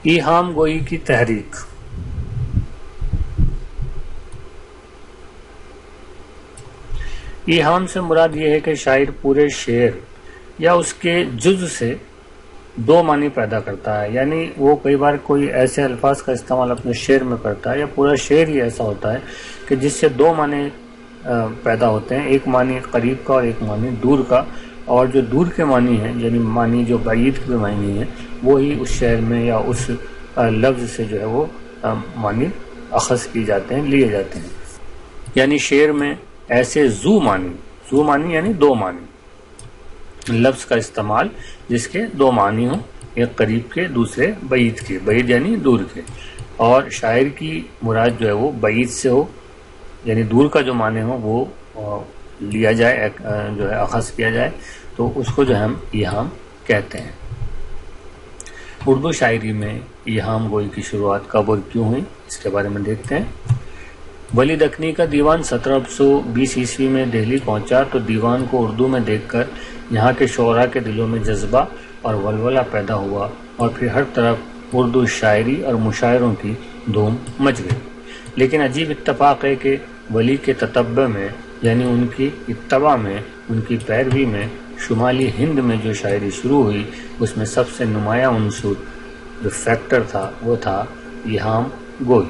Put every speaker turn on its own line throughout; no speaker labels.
ایہام گوئی کی تحریک۔ ایہام سے مراد یہ ہے کہ شاعر پورے شعر یا اس کے جزء سے دو معنی پیدا کرتا ہے، یعنی وہ کئی بار کوئی ایسے الفاظ کا استعمال اپنے شعر میں کرتا ہے یا پورا شعر ہی ایسا ہوتا ہے کہ جس سے دو معنی پیدا ہوتے ہیں، ایک معنی قریب کا اور ایک معنی دور کا، اور جو دور کے معنی ہیں یعنی معنی جو بعید کے معنی ہیں وہی اس شعر میں یا اس لفظ سے جو ہے وہ معنی اخذ کی جاتے ہیں، لیے جاتے ہیں۔ یعنی شعر میں ایسے زو معنی یعنی دو معنی لفظ کا استعمال جس کے دو معنی ہوں، ایک قریب کے دوسرے بعید کے، بعید یعنی دور کے، اور شاعر کی مراد جو ہے وہ بعید سے ہو یعنی دور کا جو معنی ہو وہ لیا جائے، جو ہے اخذ کیا جائے، تو اس کو جو ہم ایہام کہتے ہیں۔ اردو شاعری میں ایہام گوئی کی شروعات کب اور کیوں ہوئی اس کے بارے میں دیکھتے ہیں۔ ولی دکنی کا دیوان 1720 عیسوی میں دہلی پہنچا تو دیوان کو اردو میں دیکھ کر یہاں کے شعراء کے دلوں میں جذبہ اور ولولہ پیدا ہوا، اور پھر ہر طرف اردو شاعری اور مشاعروں کی دھوم مچ گئی۔ لیکن عجیب اتفاق ہے کہ ولی کے تتبع میں یعنی ان کی اتباع میں، ان کی پیروی میں شمالی ہند میں جو شاعری شروع ہوئی اس میں سب سے نمایاں عنصر جو فیکٹر تھا وہ تھا ایہام گوئی،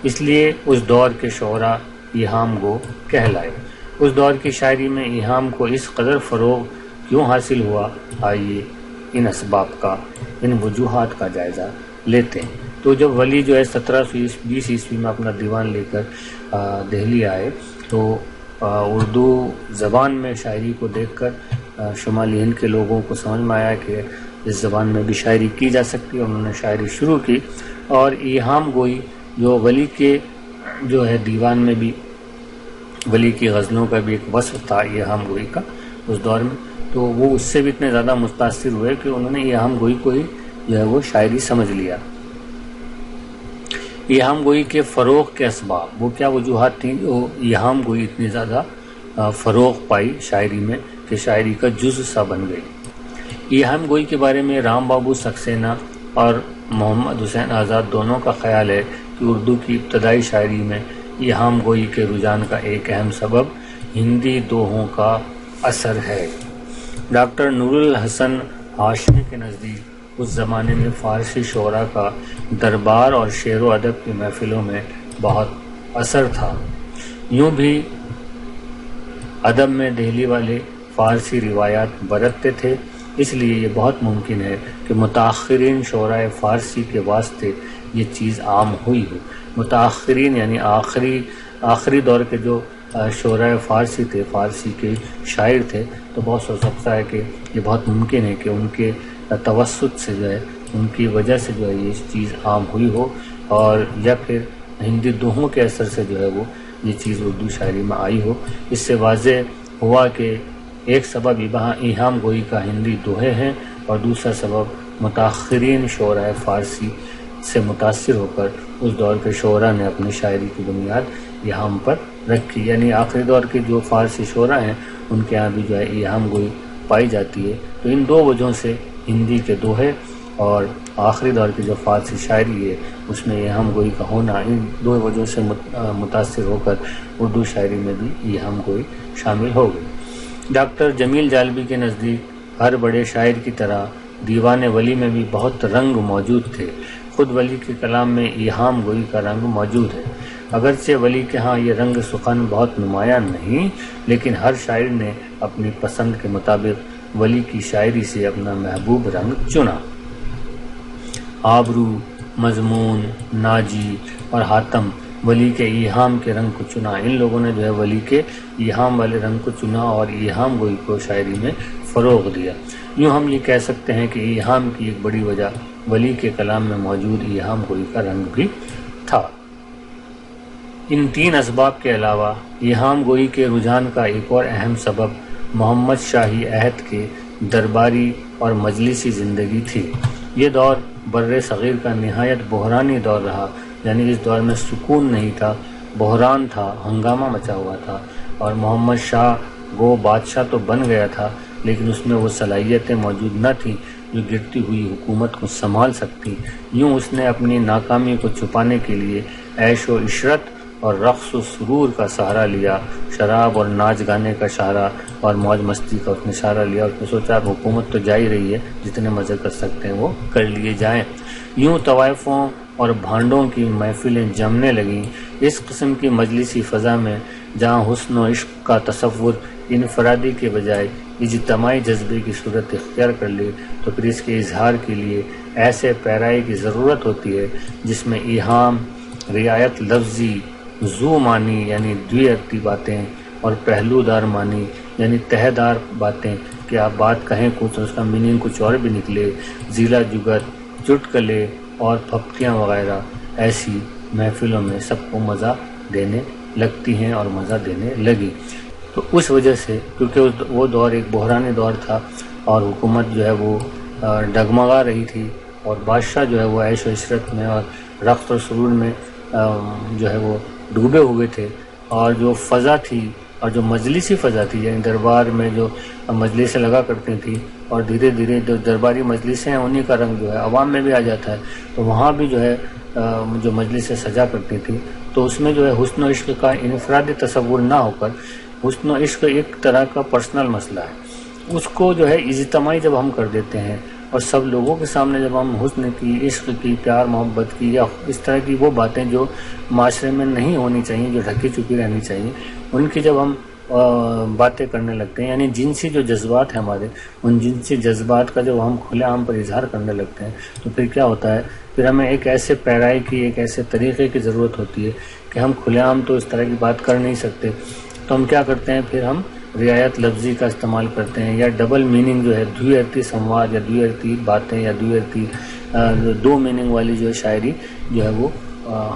اس لیے اس دور کے شعراء ایہام گو کہلائے۔ اس دور کی شاعری میں ایہام کو اس قدر فروغ کیوں حاصل ہوا، آئیے ان اسباب کا، ان وجوہات کا جائزہ لیتے ہیں۔ تو جب ولی جو ہے 1720 عیسوی میں اپنا دیوان لے کر دہلی آئے تو اردو زبان میں شاعری کو دیکھ کر شمالی ہند کے لوگوں کو سمجھ میں آیا کہ اس زبان میں بھی شاعری کی جا سکتی ہے، انہوں نے شاعری شروع کی، اور ایہام گوئی جو ولی کے جو ہے دیوان میں بھی ولی کی غزلوں کا بھی ایک وصف تھا ایہام گوئی کا اس دور میں، تو وہ اس سے بھی اتنے زیادہ متاثر ہوئے کہ انہوں نے ایہام گوئی کو ہی جو ہے وہ شاعری سمجھ لیا۔ ایہام گوئی کے فروغ کے اسباب، وہ کیا وجوہات تھیں جو ایہام گوئی اتنی زیادہ فروغ پائی شاعری میں کہ شاعری کا جزء سا بن گئی۔ ایہام گوئی کے بارے میں رام بابو سکسینہ اور محمد حسین آزاد دونوں کا خیال ہے کہ اردو کی ابتدائی شاعری میں ایہام گوئی کے رجحان کا ایک اہم سبب ہندی دوہوں کا اثر ہے۔ ڈاکٹر نور الحسن ہاشمی کے نزدیک اس زمانے میں فارسی شعراء کا دربار اور شعر و ادب کی محفلوں میں بہت اثر تھا۔ یوں بھی ادب میں دہلی والے فارسی روایات برتتے تھے، اس لیے یہ بہت ممکن ہے کہ متاخرین شعراء فارسی کے واسطے یہ چیز عام ہوئی ہو۔ متاخرین یعنی آخری دور کے جو شعراء فارسی تھے، فارسی کے شاعر تھے، تو بہت ہو سکتا ہے کہ یہ بہت ممکن ہے کہ ان کے توسط سے جو ہے، ان کی وجہ سے جو ہے یہ چیز عام ہوئی ہو، اور یا پھر ہندی دوہوں کے اثر سے جو ہے وہ یہ چیز اردو شاعری میں آئی ہو۔ اس سے واضح ہوا کہ ایک سبب ایہام گوئی کا ہندی دوہے ہیں، اور دوسرا سبب متاخرین شعراء فارسی سے متاثر ہو کر اس دور کے شعراء نے اپنی شاعری کی بنیاد ایہام پر رکھی، یعنی آخری دور کے جو فارسی شعراء ہیں ان کے ہاں بھی جو ہے ایہام گوئی پائی جاتی ہے۔ تو ان دو وجہوں سے ہندی کے دوہے اور آخری دور کی جو فارسی شاعری ہے اس میں ایہام گوئی کا ہونا، ان دو وجہوں سے متاثر ہو کر اردو شاعری میں بھی ایہام گوئی شامل ہو گئی۔ ڈاکٹر جمیل جالبی کے نزدیک ہر بڑے شاعر کی طرح دیوان ولی میں بھی بہت رنگ موجود تھے۔ خود ولی کے کلام میں ایہام گوئی کا رنگ موجود ہے، اگرچہ ولی کے ہاں یہ رنگ سخن بہت نمایاں نہیں، لیکن ہر شاعر نے اپنی پسند کے مطابق ولی کی شاعری سے اپنا محبوب رنگ چنا۔ آبرو، مضمون، ناجی اور حاتم ولی کے ایہام کے رنگ کو چنا۔ ان لوگوں نے جو ہے ولی کے ایہام والے رنگ کو چنا اور ایہام گوئی کو شاعری میں فروغ دیا۔ یوں ہم یہ کہہ سکتے ہیں کہ ایہام کی ایک بڑی وجہ ولی کے کلام میں موجود ایہام گوئی کا رنگ بھی تھا۔ ان تین اسباب کے علاوہ ایہام گوئی کے رجحان کا ایک اور اہم سبب محمد شاہی عہد کے درباری اور مجلسی زندگی تھی۔ یہ دور بر صغیر کا نہایت بحرانی دور رہا، یعنی اس دور میں سکون نہیں تھا، بحران تھا، ہنگامہ مچا ہوا تھا، اور محمد شاہ وہ بادشاہ تو بن گیا تھا لیکن اس میں وہ صلاحیتیں موجود نہ تھیں جو گرتی ہوئی حکومت کو سنبھال سکتی۔ یوں اس نے اپنی ناکامی کو چھپانے کے لیے عیش و عشرت اور رقص و سرور کا سہارا لیا، شراب اور ناچ گانے کا سہارا اور موج مستی کا اس نے سہارا لیا۔ اس نے سوچا اب حکومت تو جا ہی رہی ہے، جتنے مزے کر سکتے ہیں وہ کر لیے جائیں۔ یوں طوائفوں اور بھانڈوں کی محفلیں جمنے لگیں۔ اس قسم کی مجلسی فضا میں جہاں حسن و عشق کا تصور انفرادی کے بجائے اجتماعی جذبے کی صورت اختیار کر لے تو پھر اس کے اظہار کے لیے ایسے پیرائے کی ضرورت ہوتی ہے جس میں ایہام، رعایت لفظی، ذو معنی یعنی دوئرتی باتیں اور پہلو دار معنی یعنی تہہ دار باتیں کہ آپ بات کہیں کچھ اور اس کا میننگ کچھ اور بھی نکلے، ضیلا جگت، چٹکلے اور پھپتیاں وغیرہ ایسی محفلوں میں سب کو مزہ دینے لگتی ہیں اور مزہ دینے لگی۔ تو اس وجہ سے کیونکہ وہ دور ایک بحرانی دور تھا اور حکومت جو ہے وہ ڈگمگا رہی تھی اور بادشاہ جو ہے وہ عیش و عشرت میں اور رقص اور سرور میں جو ہے وہ ڈوبے ہوئے تھے، اور جو فضا تھی اور جو مجلسی فضا تھی یعنی دربار میں جو مجلسیں لگا کرتی تھیں اور دھیرے دھیرے جو درباری مجلسیں ہیں انہی کا رنگ جو ہے عوام میں بھی آ جاتا ہے، تو وہاں بھی جو ہے جو مجلسیں سجا کرتی تھی تو اس میں جو ہے حسن و عشق کا انفرادی تصور نہ ہو کر حسن و عشق ایک طرح کا پرسنل مسئلہ ہے، اس کو جو ہے اجتماعی جب ہم کر دیتے ہیں اور سب لوگوں کے سامنے جب ہم حسن کی، عشق کی، پیار محبت کی یا اس طرح کی وہ باتیں جو معاشرے میں نہیں ہونی چاہیے، جو ڈھکی چھپی رہنی چاہیے، ان کی جب ہم باتیں کرنے لگتے ہیں، یعنی جنسی جو جذبات ہیں ہمارے، ان جنسی جذبات کا جب ہم کھلے عام پر اظہار کرنے لگتے ہیں تو پھر کیا ہوتا ہے، پھر ہمیں ایک ایسے پیرائے کی، ایک ایسے طریقے کی ضرورت ہوتی ہے کہ ہم کھلے عام تو اس طرح کی بات کر نہیں سکتے، تو ہم کیا کرتے ہیں، پھر ہم رعایت لفظی کا استعمال کرتے ہیں یا ڈبل میننگ جو ہے دوئرتی سمواد یا دوئرتی باتیں یا دوئرتی دو میننگ والی جو ہے شاعری جو ہے وہ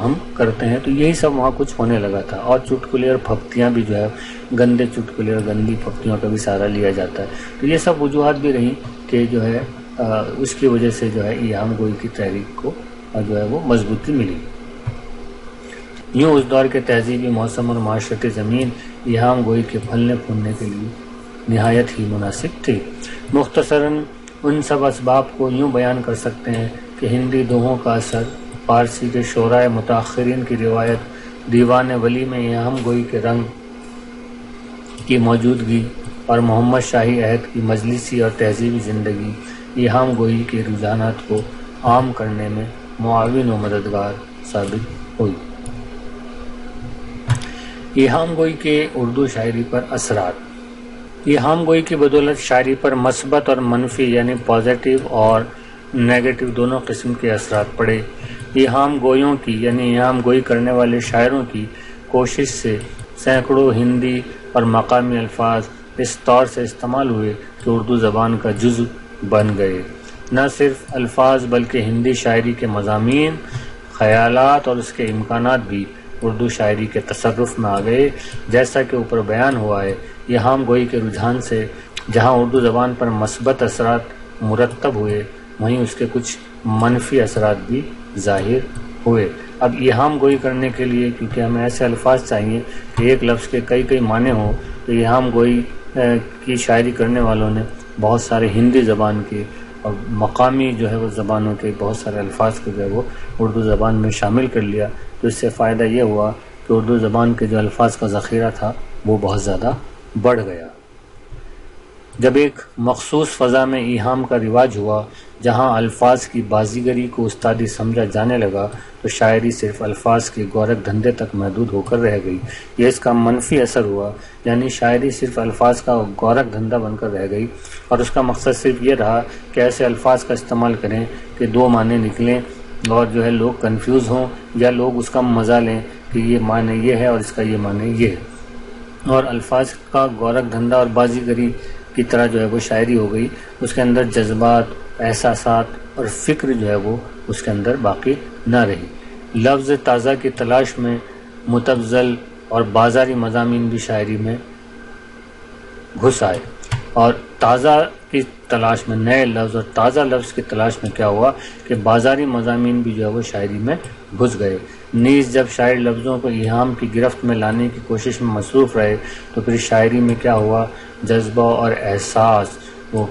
ہم کرتے ہیں۔ تو یہی سب وہاں کچھ ہونے لگا تھا، اور چٹکلے اور پھپتیاں بھی جو ہے گندے چٹکلے اور گندی پھپتیوں کا بھی سہارا لیا جاتا ہے۔ تو یہ سب وجوہات بھی رہیں کہ جو ہے اس کی وجہ سے جو ہے ایہام گوئی کی تحریک کو جو ہے وہ مضبوطی ملی۔ یوں اس دور کے تہذیبی موسم اور معاشرتی زمین ایہام گوئی کے پھلنے پھولنے کے لیے نہایت ہی مناسب تھی۔ مختصراً ان سب اسباب کو یوں بیان کر سکتے ہیں کہ ہندی دوہوں کا اثر، فارسی کے شعراء متاخرین کی روایت، دیوان ولی میں ایہام گوئی کے رنگ کی موجودگی اور محمد شاہی عہد کی مجلسی اور تہذیبی زندگی ایہام گوئی کے رجحانات کو عام کرنے میں معاون و مددگار ثابت ہوئی۔ ایہام گوئی کے اردو شاعری پر اثرات۔ ایہام گوئی کی بدولت شاعری پر مثبت اور منفی یعنی پازیٹیو اور نیگیٹو دونوں قسم کے اثرات پڑے۔ ایہام گوئیوں کی یعنی ایہام گوئی کرنے والے شاعروں کی کوشش سے سینکڑوں ہندی اور مقامی الفاظ اس طور سے استعمال ہوئے کہ اردو زبان کا جزو بن گئے۔ نہ صرف الفاظ بلکہ ہندی شاعری کے مضامین، خیالات اور اس کے امکانات بھی اردو شاعری کے تصرف میں آ گئے۔ جیسا کہ اوپر بیان ہوا ہے، ایہام گوئی کے رجحان سے جہاں اردو زبان پر مثبت اثرات مرتب ہوئے وہیں اس کے کچھ منفی اثرات بھی ظاہر ہوئے۔ اب ایہام گوئی کرنے کے لیے کیونکہ ہمیں ایسے الفاظ چاہیے کہ ایک لفظ کے کئی معنی ہوں، تو ایہام گوئی کی شاعری کرنے والوں نے بہت سارے ہندی زبان کے اور مقامی جو ہے وہ زبانوں کے بہت سارے الفاظ کو جو ہے وہ اردو زبان میں شامل کر لیا۔ تو اس سے فائدہ یہ ہوا کہ اردو زبان کے جو الفاظ کا ذخیرہ تھا وہ بہت زیادہ بڑھ گیا۔ جب ایک مخصوص فضا میں ایہام کا رواج ہوا جہاں الفاظ کی بازیگری کو استادی سمجھا جانے لگا تو شاعری صرف الفاظ کے گورکھ دھندے تک محدود ہو کر رہ گئی۔ یہ اس کا منفی اثر ہوا، یعنی شاعری صرف الفاظ کا گورکھ دھندا بن کر رہ گئی اور اس کا مقصد صرف یہ رہا کہ ایسے الفاظ کا استعمال کریں کہ دو معنی نکلیں اور جو ہے لوگ کنفیوز ہوں یا لوگ اس کا مزہ لیں کہ یہ معنی یہ ہے اور اس کا یہ معنی یہ ہے، اور الفاظ کا گورکھ دھندا اور بازیگری کی طرح جو ہے وہ شاعری ہو گئی۔ اس کے اندر جذبات، احساسات اور فکر جو ہے وہ اس کے اندر باقی نہ رہی۔ لفظ تازہ کی تلاش میں متبذل اور بازاری مضامین بھی شاعری میں گھس آئے، اور تازہ کی تلاش میں نئے لفظ اور تازہ لفظ کی تلاش میں کیا ہوا کہ بازاری مضامین بھی جو ہے وہ شاعری میں گھس گئے۔ نیز جب شاعر لفظوں کو ایہام کی گرفت میں لانے کی کوشش میں مصروف رہے تو پھر شاعری میں کیا ہوا، جذبہ اور احساس وہ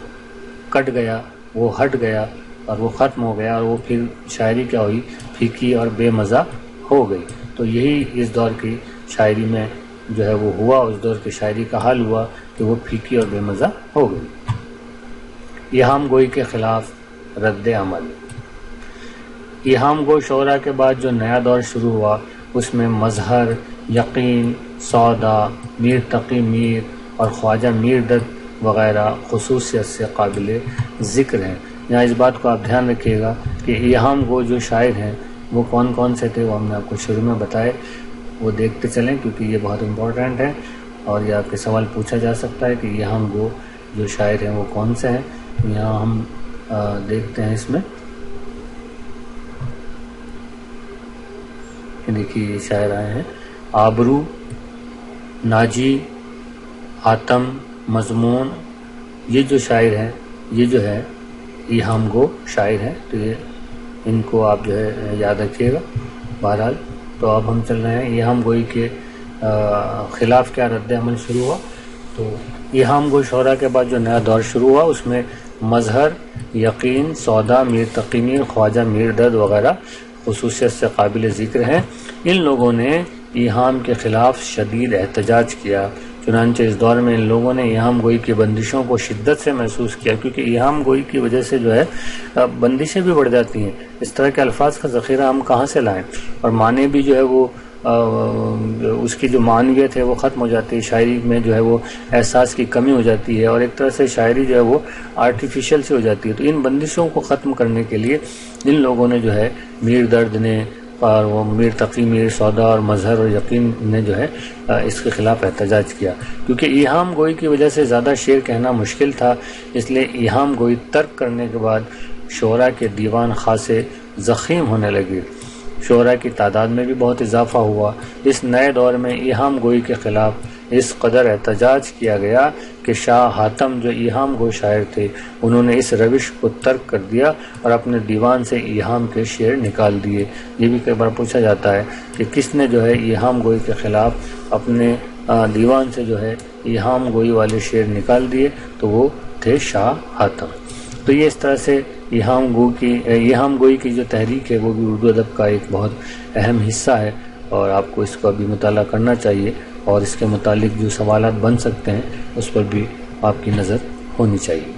کٹ گیا وہ ہٹ گیا اور وہ ختم ہو گیا، اور وہ پھر شاعری کیا ہوئی، پھیکی اور بے مزہ ہو گئی۔ تو یہی اس دور کی شاعری میں جو ہے وہ ہوا، اس دور کی شاعری کا حال ہوا کہ وہ پھیکی اور بے مزہ ہو گئی۔ ایہام گوئی کے خلاف رد عمل۔ ایہام گو شعراء کے بعد جو نیا دور شروع ہوا اس میں مظہر، یقین، سودا، میر تقی میر اور خواجہ میر دد وغیرہ خصوصیت سے قابل ذکر ہیں۔ یہاں اس بات کو آپ دھیان رکھیے گا کہ ایہام گو جو شاعر ہیں وہ کون کون سے تھے، وہ ہم نے آپ کو شروع میں بتائے، وہ دیکھتے چلیں کیونکہ یہ بہت امپورٹنٹ ہے، اور یہ آپ کے سوال پوچھا جا سکتا ہے کہ ایہام گو جو شاعر ہیں وہ کون سے ہیں۔ یہاں ہم دیکھتے ہیں اس میں، دیکھیے یہ شاعر آئے ہیں، آبرو، ناجی، حاتم، مضمون، یہ جو شاعر ہیں یہ جو ہے ایہام گو شاعر ہیں، تو یہ ان کو آپ جو ہے یاد رکھیے گا۔ بہرحال تو اب ہم چل رہے ہیں ایہام گوئی کے خلاف کیا رد عمل شروع ہوا۔ تو ایہام گو شعراء کے بعد جو نیا دور شروع ہوا اس میں مظہر، یقین، سودا، میر تقی میر، خواجہ میر دد وغیرہ خصوصیت سے قابل ذکر ہیں۔ ان لوگوں نے ایہام کے خلاف شدید احتجاج کیا، چنانچہ اس دور میں ان لوگوں نے ایہام گوئی کی بندشوں کو شدت سے محسوس کیا، کیونکہ ایہام گوئی کی وجہ سے جو ہے بندشیں بھی بڑھ جاتی ہیں، اس طرح کے الفاظ کا ذخیرہ ہم کہاں سے لائیں، اور معنی بھی جو ہے وہ اس کی جو معنویت ہے وہ ختم ہو جاتی ہے، شاعری میں جو ہے وہ احساس کی کمی ہو جاتی ہے، اور ایک طرح سے شاعری جو ہے وہ آرٹیفیشل سی ہو جاتی ہے۔ تو ان بندشوں کو ختم کرنے کے لیے ان لوگوں نے جو ہے میر درد نے اور وہ میر تقی میر، سودا اور مظہر اور یقین نے جو ہے اس کے خلاف احتجاج کیا، کیونکہ ایہام گوئی کی وجہ سے زیادہ شعر کہنا مشکل تھا، اس لیے ایہام گوئی ترک کرنے کے بعد شعراء کے دیوان خاصے ضخیم ہونے لگے، شعراء کی تعداد میں بھی بہت اضافہ ہوا۔ اس نئے دور میں ایہام گوئی کے خلاف اس قدر احتجاج کیا گیا کہ شاہ حاتم جو ایہام گو شاعر تھے انہوں نے اس روش کو ترک کر دیا اور اپنے دیوان سے ایہام کے شعر نکال دیے۔ یہ بھی کئی بار پوچھا جاتا ہے کہ کس نے جو ہے ایہام گوئی کے خلاف اپنے دیوان سے جو ہے ایہام گوئی والے شعر نکال دیے، تو وہ تھے شاہ حاتم۔ تو یہ اس طرح سے ایہام گوئی کی جو تحریک ہے وہ بھی اردو ادب کا ایک بہت اہم حصہ ہے، اور آپ کو اس کو ابھی مطالعہ کرنا چاہیے، اور اس کے متعلق جو سوالات بن سکتے ہیں اس پر بھی آپ کی نظر ہونی چاہیے۔